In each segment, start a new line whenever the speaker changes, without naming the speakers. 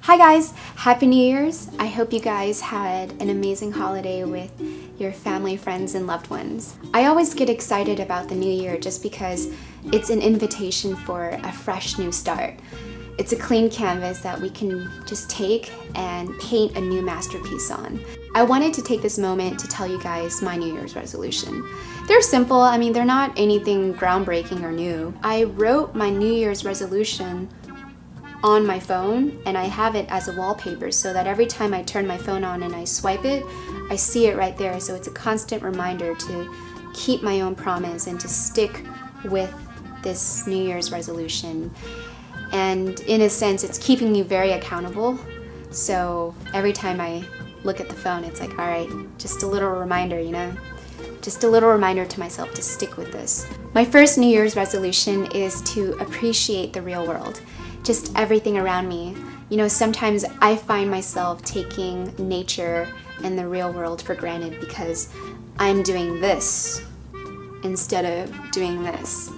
Hi guys, Happy New Year's. I hope you guys had an amazing holiday with your family, friends, and loved ones. I always get excited about the new year just because it's an invitation for a fresh new start. It's a clean canvas that we can just take and paint a new masterpiece on. I wanted to take this moment to tell you guys my New Year's resolution. They're simple, they're not anything groundbreaking or new. I wrote my New Year's resolution on my phone and I have it as a wallpaper so that every time I turn my phone on and I swipe it, I see it right there. So it's a constant reminder to keep my own promise and to stick with this New Year's resolution. And in a sense, it's keeping me very accountable. So every time I look at the phone, it's like, all right, just a little reminder, just a little reminder to myself to stick with this. My first New Year's resolution is to appreciate the real world. Just everything around me. Sometimes I find myself taking nature and the real world for granted because I'm doing this instead of doing this.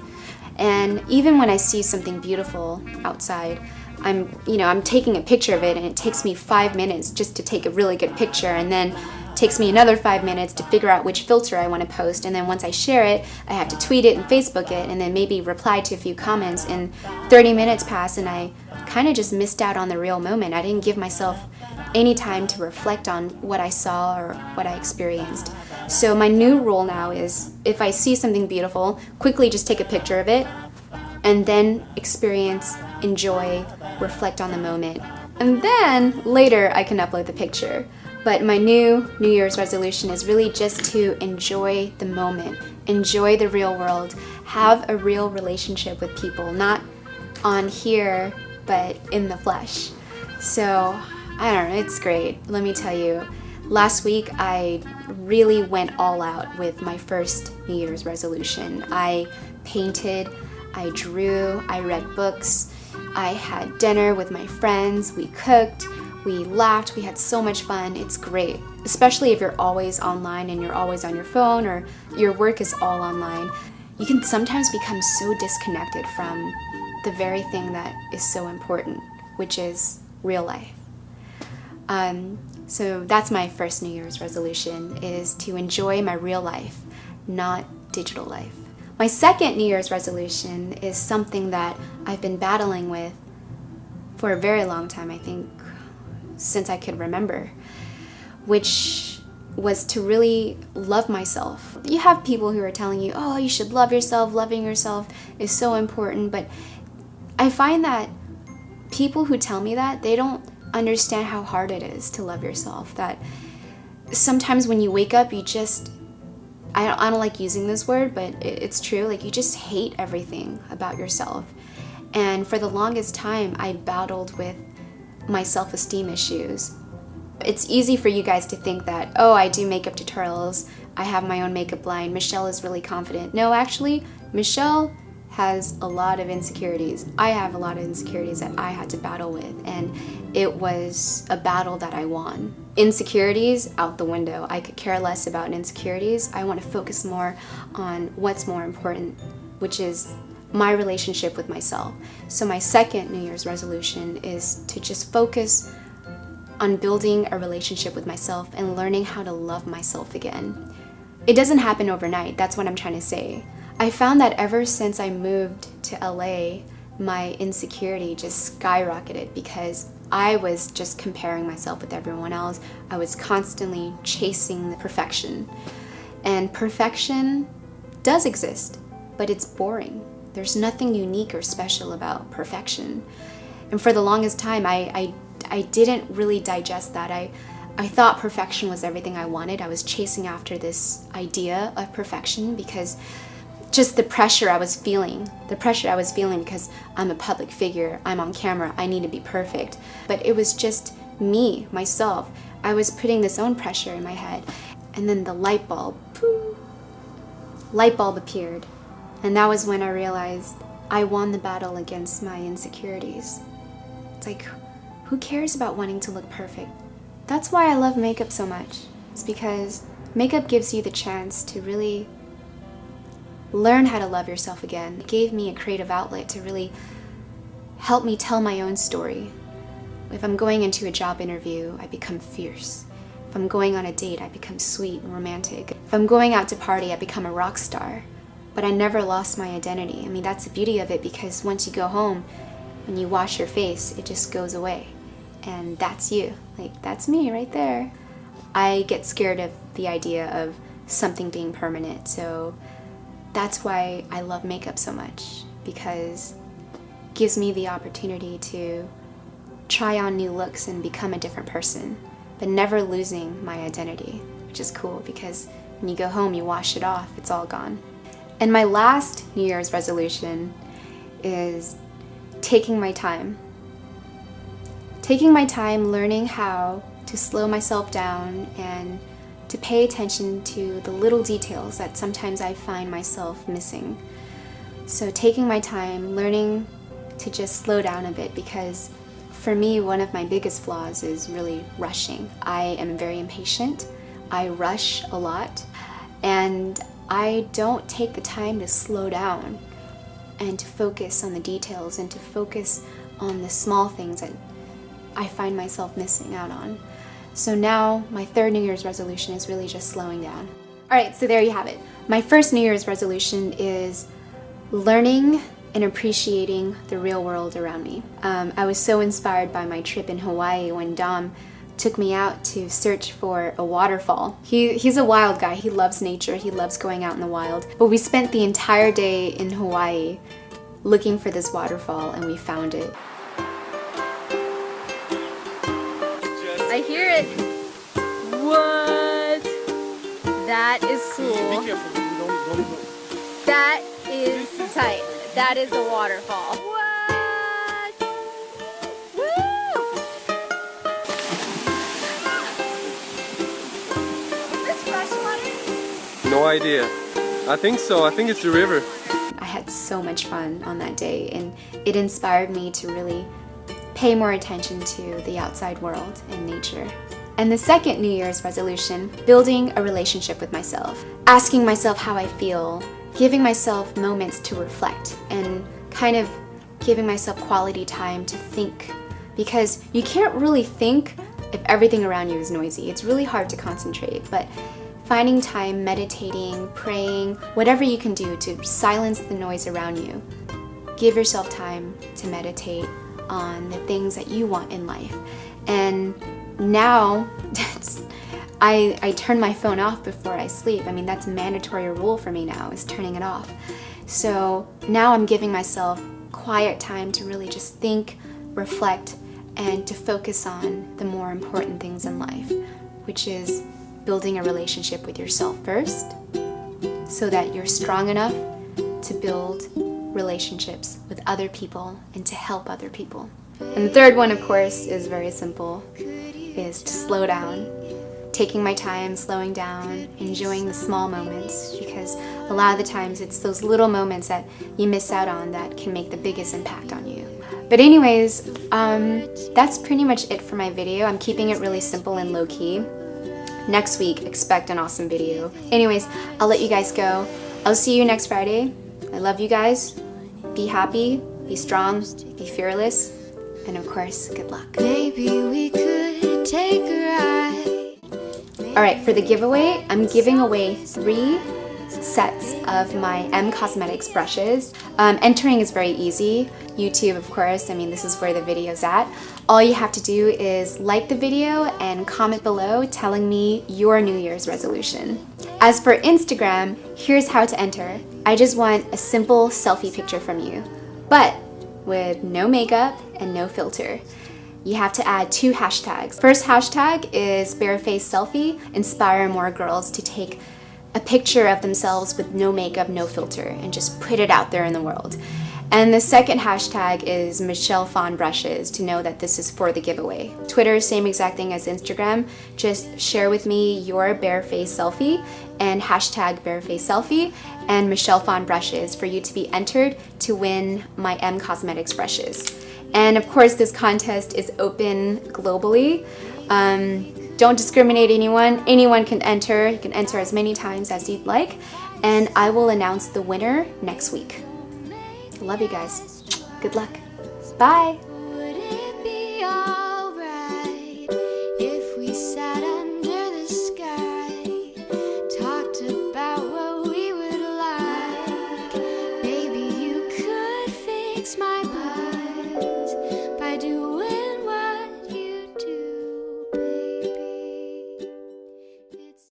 And even when I see something beautiful outside, I'm taking a picture of it and it takes me 5 minutes just to take a really good picture, and then takes me another 5 minutes to figure out which filter I want to post, and then once I share it, I have to tweet it and Facebook it, and then maybe reply to a few comments, and 30 minutes pass and I kind of just missed out on the real moment. I didn't give myself any time to reflect on what I saw or what I experienced. So my new rule now is if I see something beautiful, quickly just take a picture of it and then experience, enjoy, reflect on the moment. And then later I can upload the picture. But my New Year's resolution is really just to enjoy the moment, enjoy the real world, have a real relationship with people, not on here, but in the flesh. So, I don't know, it's great. Let me tell you, last week I really went all out with my first New Year's resolution. I painted, I drew, I read books, I had dinner with my friends, we cooked, we laughed, we had so much fun. It's great, especially if you're always online and you're always on your phone or your work is all online. You can sometimes become so disconnected from the very thing that is so important, which is real life. So that's my first New Year's resolution, is to enjoy my real life, not digital life. My second New Year's resolution is something that I've been battling with for a very long time, I think since I could remember, which was to really love myself. You have people who are telling you, oh, you should love yourself, loving yourself is so important, but I find that people who tell me that, they don't understand how hard it is to love yourself. That sometimes when you wake up, you just, I don't like using this word, but it's true, like you just hate everything about yourself. And for the longest time, I battled with my self-esteem issues. It's easy for you guys to think that, oh, I do makeup tutorials, I have my own makeup line, Michelle is really confident. No, actually, Michelle has a lot of insecurities. I have a lot of insecurities that I had to battle with, and it was a battle that I won. Insecurities, out the window. I could care less about insecurities. I want to focus more on what's more important, which is my relationship with myself. So my second New Year's resolution is to just focus on building a relationship with myself and learning how to love myself again. It doesn't happen overnight, that's what I'm trying to say. I found that ever since I moved to LA, my insecurity just skyrocketed because I was just comparing myself with everyone else. I was constantly chasing the perfection. And perfection does exist, but it's boring. There's nothing unique or special about perfection. And for the longest time, I didn't really digest that. I thought perfection was everything I wanted. I was chasing after this idea of perfection because just the pressure I was feeling because I'm a public figure, I'm on camera, I need to be perfect. But it was just me, myself. I was putting this own pressure in my head. And then the light bulb appeared. And that was when I realized I won the battle against my insecurities. It's like, who cares about wanting to look perfect? That's why I love makeup so much. It's because makeup gives you the chance to really learn how to love yourself again. It gave me a creative outlet to really help me tell my own story. If I'm going into a job interview, I become fierce. If I'm going on a date, I become sweet and romantic. If I'm going out to party, I become a rock star. But I never lost my identity. I mean, that's the beauty of it, because once you go home, when you wash your face, it just goes away. And that's you. Like, that's me right there. I get scared of the idea of something being permanent, so that's why I love makeup so much, because it gives me the opportunity to try on new looks and become a different person, but never losing my identity, which is cool because when you go home, you wash it off, it's all gone. And my last New Year's resolution is taking my time. Taking my time learning how to slow myself down and to pay attention to the little details that sometimes I find myself missing. So taking my time, learning to just slow down a bit, because for me, one of my biggest flaws is really rushing. I am very impatient. I rush a lot, and I don't take the time to slow down and to focus on the details and to focus on the small things that I find myself missing out on. So now my third New Year's resolution is really just slowing down. All right, so there you have it. My first New Year's resolution is learning and appreciating the real world around me. I was so inspired by my trip in Hawaii when Dom took me out to search for a waterfall. He's a wild guy. He loves nature. He loves going out in the wild. But we spent the entire day in Hawaii looking for this waterfall, and we found it. I hear it. What? That is cool.
Be careful. Don't.
That is tight. That is a waterfall. What? Woo! Is this fresh water?
No idea. I think so. I think it's the river.
I had so much fun on that day, and it inspired me to really pay more attention to the outside world and nature. And the second New Year's resolution, building a relationship with myself. Asking myself how I feel, giving myself moments to reflect, and kind of giving myself quality time to think. Because you can't really think if everything around you is noisy. It's really hard to concentrate, but finding time, meditating, praying, whatever you can do to silence the noise around you. Give yourself time to meditate on the things that you want in life. And now I turn my phone off before I sleep. I mean, that's a mandatory rule for me now, is turning it off. So now I'm giving myself quiet time to really just think, reflect, and to focus on the more important things in life, which is building a relationship with yourself first, so that you're strong enough to build relationships with other people and to help other people. And the third one, of course, is very simple, is to slow down. Taking my time, slowing down, enjoying the small moments, because a lot of the times it's those little moments that you miss out on that can make the biggest impact on you. But anyways, that's pretty much it for my video. I'm keeping it really simple and low-key. Next week, expect an awesome video. Anyways, I'll let you guys go. I'll see you next Friday. I love you guys. Be happy, be strong, be fearless, and of course, good luck.
Maybe we could take a ride.
Alright, for the giveaway, I'm giving away 3 sets of my M Cosmetics brushes. Entering is very easy. YouTube, of course, I mean, this is where the video's at. All you have to do is like the video and comment below telling me your New Year's resolution. As for Instagram, here's how to enter. I just want a simple selfie picture from you, but with no makeup and no filter. You have to add 2 hashtags. First hashtag is bareface selfie, inspire more girls to take a picture of themselves with no makeup, no filter, and just put it out there in the world. And the second hashtag is MichellePhan brushes, to know that this is for the giveaway. Twitter, same exact thing as Instagram. Just share with me your bareface selfie and hashtag bareface selfie and MichellePhan brushes for you to be entered to win my M Cosmetics brushes. And of course, this contest is open globally. Don't discriminate anyone. Anyone can enter. You can enter as many times as you'd like. And I will announce the winner next week. I love you guys. Good luck. Bye.
Would it be all